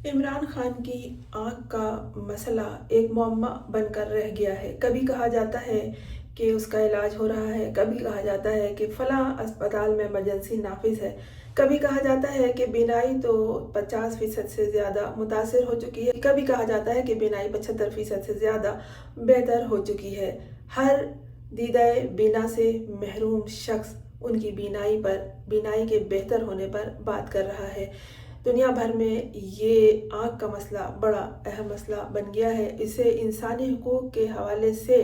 इमरान खान की आँख का मसला एक मुअम्मा बनकर रह गया है। कभी कहा जाता है कि उसका इलाज हो रहा है, कभी कहा जाता है कि फ़लाँ अस्पताल में इमरजेंसी नाफिज़ है, कभी कहा जाता है कि बीनाई तो 50% से ज़्यादा मुतासिर हो चुकी है, कभी कहा जाता है कि बीनाई 75% से ज़्यादा बेहतर हो चुकी है। हर दीदाए बीना से महरूम शख्स उनकी बीनाई के बेहतर होने पर बात कर रहा है। दुनिया भर में ये आँख का मसला बड़ा अहम मसला बन गया है। इसे इंसानी हुकूक के हवाले से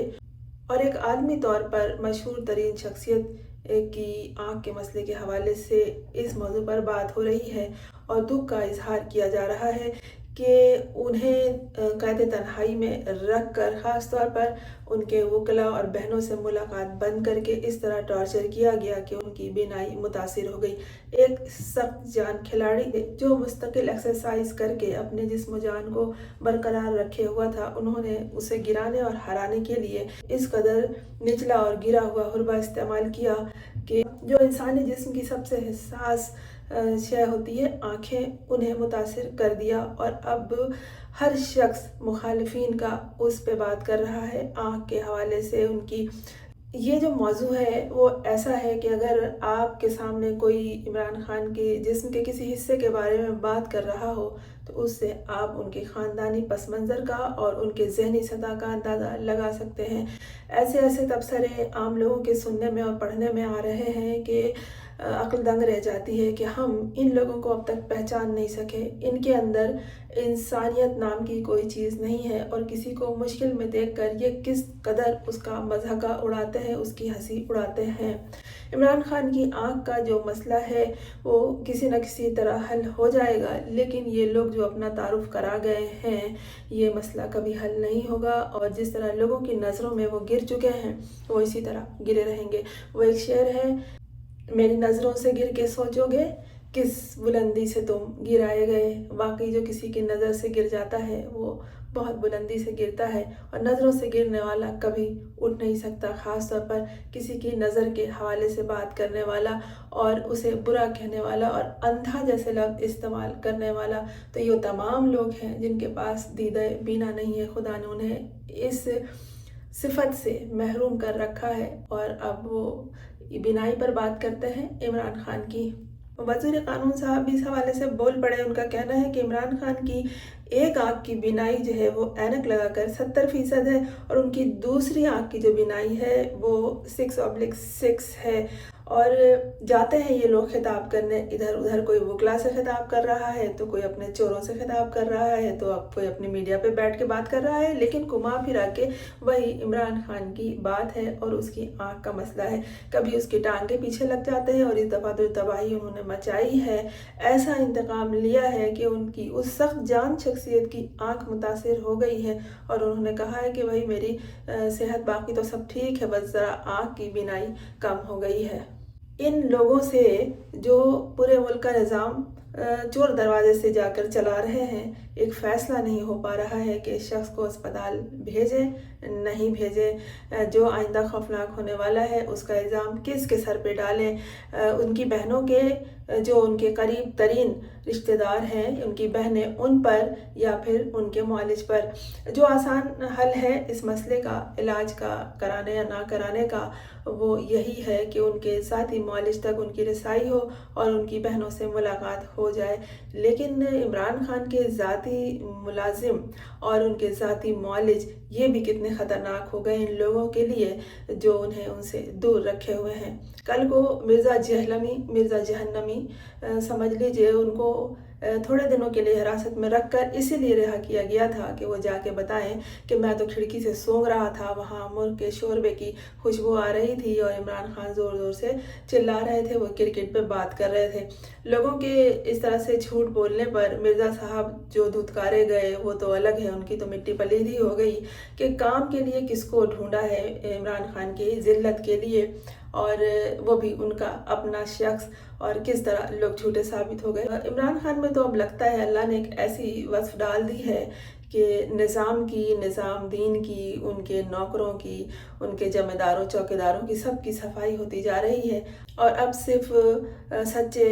और एक आदमी तौर पर मशहूर तरीन शख्सियत की आँख के मसले के हवाले से इस मौजू पर बात हो रही है और दुख का इजहार किया जा रहा है कि उन्हें कैद तन्हाई में रख कर ख़ास तौर पर उनके वकला और बहनों से मुलाकात बंद करके इस तरह टॉर्चर किया गया कि उनकी बीनाई मुतासिर हो गई। एक सख्त जान खिलाड़ी जो मुस्तकिल एक्सरसाइज करके अपने जिस्म जान को बरकरार रखे हुआ था, उन्होंने उसे गिराने और हराने के लिए इस कदर निचला और गिरा हुआ हुर्बा इस्तेमाल किया कि जो इंसानी जिस्म की सबसे हिस्सास शय होती है आँखें, उन्हें मुतासिर कर दिया। और अब हर शख्स मुखालिफिन का उस पे बात कर रहा है आँख के हवाले से। उनकी ये जो मौजू है वो ऐसा है कि अगर आपके सामने कोई इमरान खान के जिस्म के किसी हिस्से के बारे में बात कर रहा हो तो उससे आप उनके ख़ानदानी पस मंज़र का और उनके ज़हनी सतह का अंदाज़ा लगा सकते हैं। ऐसे ऐसे तबसरे आम लोगों के सुनने में और पढ़ने में आ रहे हैं कि अक्ल दंग रह जाती है कि हम इन लोगों को अब तक पहचान नहीं सके। इनके अंदर इंसानियत नाम की कोई चीज़ नहीं है और किसी को मुश्किल में देखकर ये किस कदर उसका मज़ाका उड़ाते हैं, उसकी हंसी उड़ाते हैं। इमरान खान की आँख का जो मसला है वो किसी न किसी तरह हल हो जाएगा, लेकिन ये लोग जो अपना तारुफ करा गए हैं ये मसला कभी हल नहीं होगा और जिस तरह लोगों की नज़रों में वो गिर चुके हैं वो इसी तरह गिरे रहेंगे। वो एक शेर है, मेरी नज़रों से गिर के सोचोगे किस बुलंदी से तुम गिराए गए। वाकई जो किसी की नज़र से गिर जाता है वो बहुत बुलंदी से गिरता है और नज़रों से गिरने वाला कभी उठ नहीं सकता, ख़ास तौर पर किसी की नज़र के हवाले से बात करने वाला और उसे बुरा कहने वाला और अंधा जैसे लफ्ज़ इस्तेमाल करने वाला। तो ये तमाम लोग हैं जिनके पास दीदा बीना नहीं है। खुदा ने उन्हें इस सिफत से महरूम कर रखा है और अब वो बीनाई पर बात करते हैं इमरान खान की। वज़ीर क़ानून साहब भी इस हवाले से बोल पड़े। उनका कहना है कि इमरान खान की एक आँख की बीनाई जो है वो ऐनक लगाकर 70% है और उनकी दूसरी आँख की जो बीनाई है वो 6/6 है। और जाते हैं ये लोग खिताब करने इधर उधर, कोई वकला से खिताब कर रहा है तो कोई अपने चोरों से खिताब कर रहा है तो अब कोई अपनी मीडिया पे बैठ के बात कर रहा है, लेकिन घुमा फिरा के वही इमरान खान की बात है और उसकी आँख का मसला है। कभी उसकी टांगे पीछे लग जाते हैं और इस दफ़ा तो तबाही उन्होंने मचाई है, ऐसा इंतकाम लिया है कि उनकी उस सख्त जान शख्सियत की आँख मुतासिर हो गई है और उन्होंने कहा है कि भाई मेरी सेहत बाकी तो सब ठीक है, बस ज़रा आँख की बीनाई कम हो गई है। इन लोगों से जो पूरे मुल्क का निज़ाम चोर दरवाजे से जाकर चला रहे हैं, एक फ़ैसला नहीं हो पा रहा है कि इस शख्स को अस्पताल भेजें नहीं भेजें। जो आइंदा खौफनाक होने वाला है उसका इल्ज़ाम किसके सर पे डालें, उनकी बहनों के जो उनके करीब तरीन रिश्तेदार हैं, उनकी बहनें, उन पर या फिर उनके मुआलिज पर। जो आसान हल है इस मसले का इलाज का कराने या ना कराने का वो यही है कि उनके साथी मुआलिज तक उनकी रसाई हो और उनकी बहनों से मुलाकात हो जाए। लेकिन इमरान खान के ज़ाती मुलाजिम और उनके ज़ाती मुआलिज ये भी कितने ख़तरनाक हो गए इन लोगों के लिए जो उन्हें उनसे दूर रखे हुए हैं। कल को मिर्ज़ा जहन्नमी समझ लीजिए, उनको थोड़े दिनों के लिए हिरासत में रखकर इसीलिए रिहा किया गया था कि वो जाके बताएं कि मैं तो खिड़की से सूंघ रहा था, वहाँ मुर्ग के शोरबे की खुशबू आ रही थी और इमरान खान ज़ोर ज़ोर से चिल्ला रहे थे, वो क्रिकेट पे बात कर रहे थे। लोगों के इस तरह से झूठ बोलने पर मिर्ज़ा साहब जो धुतकारे गए वो तो अलग है, उनकी तो मिट्टी पलीदी हो गई कि काम के लिए किसको ढूंढा है इमरान खान की ज़िल्लत के लिए, और वो भी उनका अपना शख्स, और किस तरह लोग झूठे साबित हो गए। इमरान खान में तो अब लगता है अल्लाह ने एक ऐसी वस्फ डाल दी है कि निज़ाम की, निज़ाम दीन की, उनके नौकरों की, उनके जमेदारों चौकीदारों की सब की सफाई होती जा रही है और अब सिर्फ सच्चे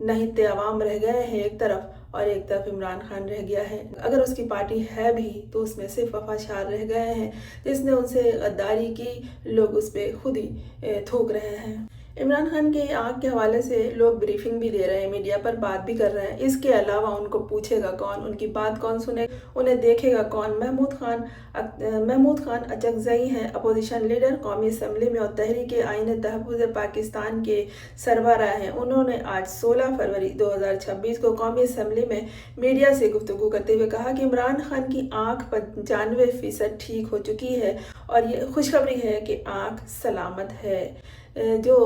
नहित्ते अवाम रह गए हैं एक तरफ اور ایک طرف عمران خان رہ گیا ہے۔ اگر اس کی پارٹی ہے بھی تو اس میں صرف وفا شار رہ گئے ہیں، جس نے ان سے غداری کی، لوگ اس پہ خود ہی تھوک رہے ہیں۔ عمران خان کے آنکھ کے حوالے سے لوگ بریفنگ بھی دے رہے ہیں، میڈیا پر بات بھی کر رہے ہیں۔ اس کے علاوہ ان کو پوچھے گا کون، ان کی بات کون سنے، انہیں دیکھے گا کون؟ محمود خان اچکزئی ہیں، اپوزیشن لیڈر، قومی اسمبلی میں اور تحریک آئین تحفظ پاکستان کے سربراہ ہیں۔ انہوں نے آج 16 فروری 2026 کو قومی اسمبلی میں میڈیا سے گفتگو کرتے ہوئے کہا کہ عمران خان کی آنکھ 95% ٹھیک ہو چکی ہے اور یہ خوشخبری ہے کہ آنکھ سلامت ہے۔ جو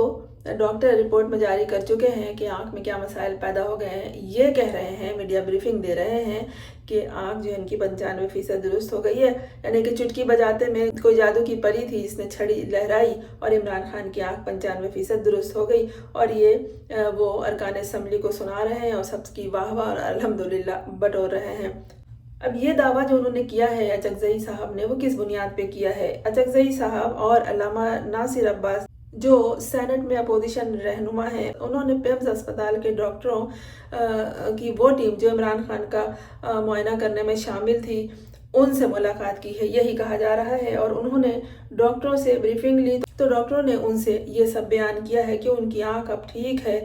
ڈاکٹر رپورٹ میں جاری کر چکے ہیں کہ آنکھ میں کیا مسائل پیدا ہو گئے ہیں، یہ کہہ رہے ہیں، میڈیا بریفنگ دے رہے ہیں کہ آنکھ جو ان کی 95% درست ہو گئی ہے، یعنی کہ چٹکی بجاتے میں کوئی جادو کی پری تھی جس نے چھڑی لہرائی اور عمران خان کی آنکھ 95% درست ہو گئی، اور یہ وہ ارکان اسمبلی کو سنا رہے ہیں اور سب کی واہ واہ اور الحمدللہ بٹور رہے ہیں۔ اب یہ دعویٰ جو انہوں نے کیا ہے اچکزئی صاحب نے، وہ کس بنیاد پہ کیا ہے؟ اچکزئی صاحب اور علامہ ناصر عباس جو سینٹ میں اپوزیشن رہنما ہیں، انہوں نے پیمز اسپتال کے ڈاکٹروں کی وہ ٹیم جو عمران خان کا معائنہ کرنے میں شامل تھی، ان سے ملاقات کی ہے، یہی کہا جا رہا ہے، اور انہوں نے ڈاکٹروں سے بریفنگ لی تو ڈاکٹروں نے ان سے یہ سب بیان کیا ہے کہ ان کی آنکھ اب ٹھیک ہے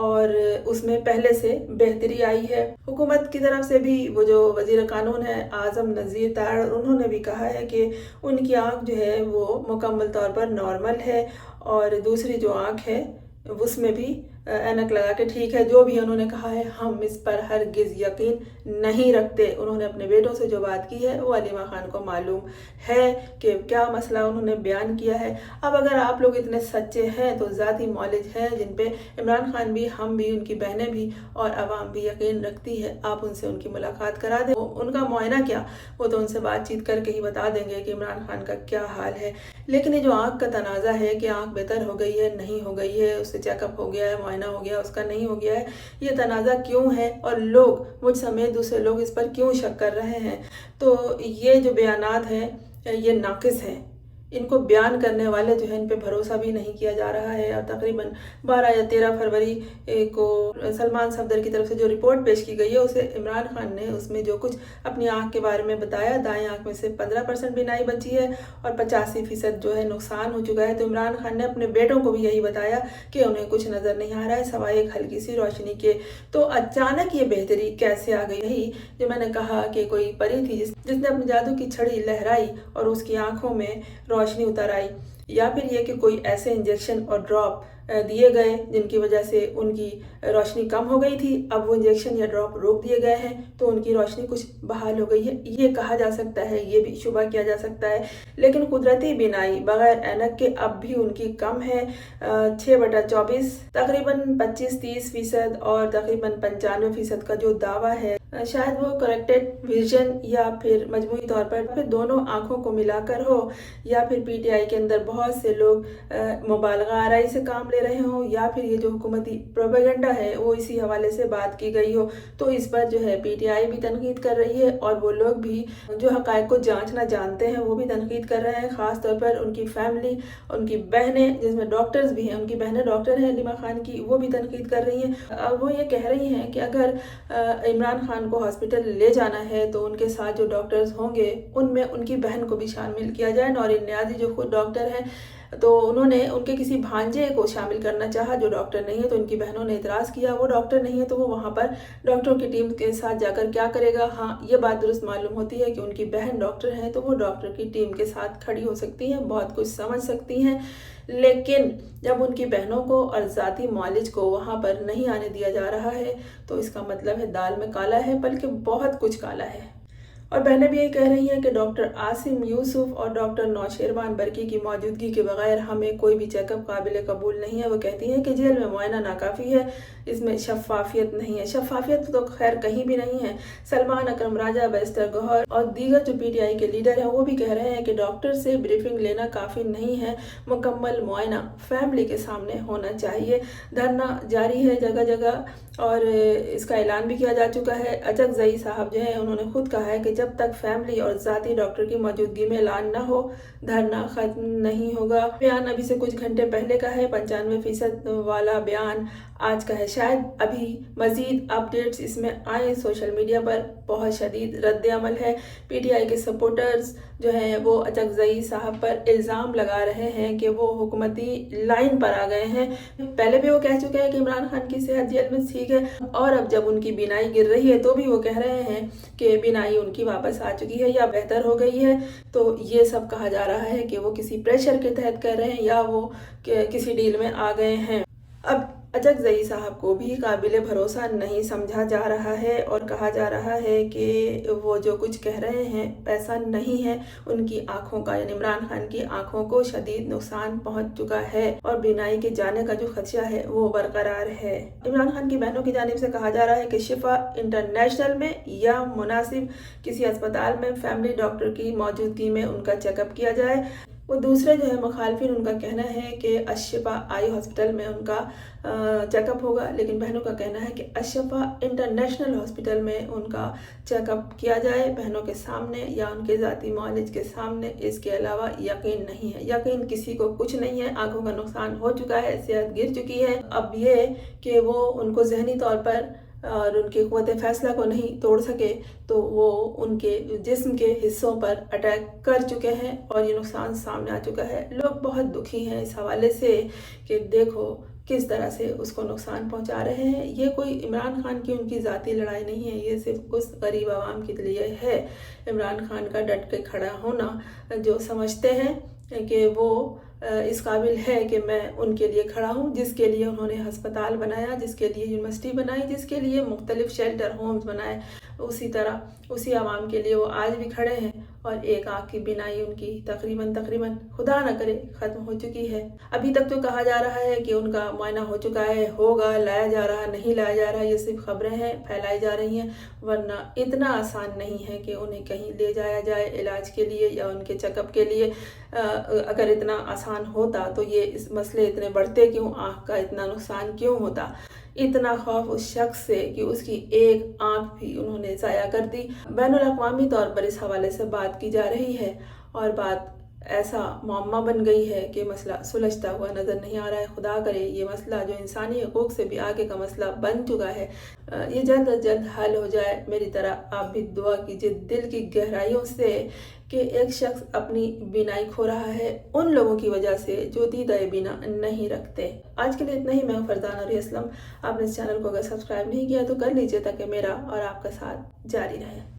اور اس میں پہلے سے بہتری آئی ہے۔ حکومت کی طرف سے بھی وہ جو وزیر قانون ہے اعظم نذیر تاڑ، انہوں نے بھی کہا ہے کہ ان کی آنکھ جو ہے وہ مکمل طور پر نارمل ہے، اور دوسری جو آنکھ ہے اس میں بھی اینک لگا کے ٹھیک ہے۔ جو بھی انہوں نے کہا ہے ہم اس پر ہرگز یقین نہیں رکھتے۔ انہوں نے اپنے بیٹوں سے جو بات کی ہے وہ علیمہ خان کو معلوم ہے کہ کیا مسئلہ انہوں نے بیان کیا ہے۔ اب اگر آپ لوگ اتنے سچے ہیں تو ذاتی معالج ہیں جن پہ عمران خان بھی، ہم بھی، ان کی بہنیں بھی اور عوام بھی یقین رکھتی ہے، آپ ان سے ان کی ملاقات کرا دیں۔ ان کا معائنہ کیا، وہ تو ان سے بات چیت کر کے ہی بتا دیں گے کہ عمران خان کا کیا حال ہے۔ لیکن یہ جو آنکھ کا تنازع ہے کہ آنکھ بہتر ہو گئی ہے، نہیں ہو گئی ہے، اس سے چیک اپ ہو گیا ہے، معائنہ ہو گیا، اس کا نہیں ہو گیا ہے، یہ تنازع کیوں ہے اور لوگ مجھ سمیت دوسرے لوگ اس پر کیوں شک کر رہے ہیں؟ تو یہ جو بیانات ہیں یہ ناقص ہیں، ان کو بیان کرنے والے جو ہیں ان پہ بھروسہ بھی نہیں کیا جا رہا ہے۔ اور تقریباً 12 یا 13 فروری کو سلمان صفدر کی طرف سے جو رپورٹ پیش کی گئی ہے، اسے عمران خان نے اس میں جو کچھ اپنی آنکھ کے بارے میں بتایا، دائیں آنکھ میں سے 15% بینائی بچی ہے اور 85% جو ہے نقصان ہو چکا ہے۔ تو عمران خان نے اپنے بیٹوں کو بھی یہی بتایا کہ انہیں کچھ نظر نہیں آ رہا ہے سوائے ایک ہلکی سی روشنی کے۔ تو اچانک یہ بہتری کیسے آ گئی؟ یہی جو میں نے کہا کہ کوئی پری تھی جس نے اپنے جادو کی چھڑی لہرائی اور اس کی آنکھوں میں روشنی اتر آئی، یا پھر یہ کہ کوئی ایسے انجیکشن اور ڈراپ دیے گئے جن کی وجہ سے ان کی روشنی کم ہو گئی تھی، اب وہ انجیکشن یا ڈراپ روک دیے گئے ہیں تو ان کی روشنی کچھ بحال ہو گئی ہے، یہ کہا جا سکتا ہے، یہ بھی شبہ کیا جا سکتا ہے۔ لیکن قدرتی بینائی بغیر اینک کے اب بھی ان کی کم ہے، 6/24، تقریباً 25-30% اور تقریباً 95% کا جو دعویٰ ہے، شاید وہ کریکٹڈ ویژن یا پھر مجموعی طور پر پھر دونوں آنکھوں کو ملا کر ہو، یا پھر پی ٹی آئی کے اندر بہت سے لوگ مبالغہ آرائی سے کام لے رہے ہوں، یا پھر یہ جو حکومتی پروپیگنڈا ہے وہ اسی حوالے سے بات کی گئی ہو۔ تو اس پر جو ہے پی ٹی آئی بھی تنقید کر رہی ہے اور وہ لوگ بھی جو حقائق کو جانچنا جانتے ہیں وہ بھی تنقید کر رہے ہیں، خاص طور پر ان کی فیملی، ان کی بہنیں جس میں ڈاکٹرز بھی ہیں، ان کی بہنیں ڈاکٹر ہیں علیمہ خان کی، وہ بھی تنقید کر رہی ہیں۔ وہ یہ کہہ رہی ہیں کہ اگر عمران خان کو ہاسپٹل لے جانا ہے تو ان کے ساتھ جو ڈاکٹرز ہوں گے ان میں ان کی بہن کو بھی شامل کیا جائے۔ نورین نیازی جو خود ڈاکٹر ہیں، تو انہوں نے ان کے کسی بھانجے کو شامل کرنا چاہا جو ڈاکٹر نہیں ہے، تو ان کی بہنوں نے اعتراض کیا، وہ ڈاکٹر نہیں ہے تو وہ وہاں پر ڈاکٹروں کی ٹیم کے ساتھ جا کر کیا کرے گا؟ ہاں، یہ بات درست معلوم ہوتی ہے کہ ان کی بہن ڈاکٹر ہیں تو وہ ڈاکٹر کی ٹیم کے ساتھ کھڑی ہو سکتی ہیں، بہت کچھ سمجھ سکتی ہیں، لیکن جب ان کی بہنوں کو اور ذاتی معالج کو وہاں پر نہیں آنے دیا جا رہا ہے تو اس کا مطلب ہے دال میں کالا ہے، بلکہ بہت کچھ کالا ہے۔ اور بہنیں بھی یہ کہہ رہی ہیں کہ ڈاکٹر عاصم یوسف اور ڈاکٹر نوشیروان برقی کی موجودگی کے بغیر ہمیں کوئی بھی چیک اپ قابل قبول نہیں ہے۔ وہ کہتی ہیں کہ جیل میں معائنہ ناکافی ہے، اس میں شفافیت نہیں ہے۔ شفافیت تو خیر کہیں بھی نہیں ہے۔ سلمان اکرم راجہ، بیرسٹر گوہر اور دیگر جو پی ٹی آئی کے لیڈر ہیں وہ بھی کہہ رہے ہیں کہ ڈاکٹر سے بریفنگ لینا کافی نہیں ہے، مکمل معائنہ فیملی کے سامنے ہونا چاہیے۔ دھرنا جاری ہے جگہ جگہ اور اس کا اعلان بھی کیا جا چکا ہے۔ اچکزئی صاحب جو ہیں انہوں نے خود کہا ہے کہ جب تک فیملی اور ذاتی ڈاکٹر کی موجودگی میں اعلان نہ ہو دھرنا ختم نہیں ہوگا۔ بیان ابھی سے کچھ گھنٹے پہلے کا ہے، 95% والا بیان आज का है। शायद अभी मज़ीद अपडेट्स इसमें आए। सोशल मीडिया पर बहुत शदीद रद्द अमल है। पीटीआई के सपोर्टर्स जो हैं वो अचकज़ई साहब पर इल्ज़ाम लगा रहे हैं कि वो हुकूमती लाइन पर आ गए हैं। पहले भी वो कह चुके हैं कि इमरान खान की सेहत जेल में ठीक है, और अब जब उनकी बीनाई गिर रही है तो भी वो कह रहे हैं कि बीनाई उनकी वापस आ चुकी है या बेहतर हो गई है। तो ये सब कहा जा रहा है कि वो किसी प्रेशर के तहत कर रहे हैं या वो किसी डील में आ गए हैं। अब अचकज़ई साहब को भी काबिल भरोसा नहीं समझा जा रहा है और कहा जा रहा है कि वो जो कुछ कह रहे हैं ऐसा नहीं है। उनकी आंखों का, यानी इमरान खान की आंखों को शदीद नुकसान पहुंच चुका है और बीनाई के जाने का जो खदशा है वो बरकरार है। इमरान खान की बहनों की जानिब से कहा जा रहा है कि शिफा इंटरनेशनल में या मुनासिब किसी अस्पताल में फैमिली डॉक्टर की मौजूदगी में उनका चेकअप किया जाए। वो दूसरे जो है मुखालफिन, उनका कहना है कि अशफा आई हॉस्पिटल में उनका चेकअप होगा, लेकिन बहनों का कहना है कि अशफा इंटरनेशनल हॉस्पिटल में उनका चेकअप किया जाए, बहनों के सामने या उनके ज़ाती मुआलिज के सामने। इसके अलावा यकीन नहीं है, यकीन किसी को कुछ नहीं है। आंखों का नुकसान हो चुका है, सेहत गिर चुकी है। अब ये कि वो उनको जहनी तौर पर और उनकी क़ुव्वत फ़ैसला को नहीं तोड़ सके, तो वो उनके जिस्म के हिस्सों पर अटैक कर चुके हैं और ये नुकसान सामने आ चुका है। लोग बहुत दुखी हैं इस हवाले से कि देखो किस तरह से उसको नुकसान पहुंचा रहे हैं। ये कोई इमरान खान की उनकी ज़ाती लड़ाई नहीं है, ये सिर्फ उस गरीब आवाम के लिए है। इमरान खान का डट के खड़ा होना, जो समझते हैं कि वो इस काबिल है कि मैं उनके लिए खड़ा हूँ, जिसके लिए उन्होंने हस्पताल बनाया, जिसके लिए यूनिवर्सिटी बनाई, जिसके लिए मुख्तलिफ शेल्टर होम्स बनाए, उसी तरह उसी आवाम के लिए वो आज भी खड़े हैं। और एक आँख की बीनाई उनकी तकरीबन खुदा न करे ख़त्म हो चुकी है। अभी तक तो कहा जा रहा है कि उनका मुआयना हो चुका है, होगा, लाया जा रहा, नहीं लाया जा रहा, ये सिर्फ खबरें हैं, फैलाई जा रही हैं। वरना इतना आसान नहीं है कि उन्हें कहीं ले जाया जाए इलाज के लिए या उनके चेकअप के लिए। अगर इतना आसान होता तो ये इस मसले इतने बढ़ते क्यों, आँख का इतना नुकसान क्यों होता। इतना खौफ उस शख्स से कि उसकी एक आंख भी उन्होंने ज़ाया कर दी। बैनुल-अक़वामी तौर पर इस हवाले से बात की जा रही है और बात ऐसा मौम्मा बन गई है कि मसला सुलझता हुआ नज़र नहीं आ रहा है। खुदा करे ये मसला जो इंसानी हकूक़ से भी आगे का मसला बन चुका है, ये जल्द अज जल्द हल हो जाए। मेरी तरह आप भी दुआ कीजिए दिल की गहराइयों से कि एक शख्स अपनी बीनाई खो रहा है उन लोगों की वजह से जो दीदाए बीना नहीं रखते। आज के लिए इतना ही। मैं फरजाना नूरी असलम। आपने इस चैनल को अगर सब्सक्राइब नहीं किया तो कर लीजिए ताकि मेरा और आपका साथ जारी रहे।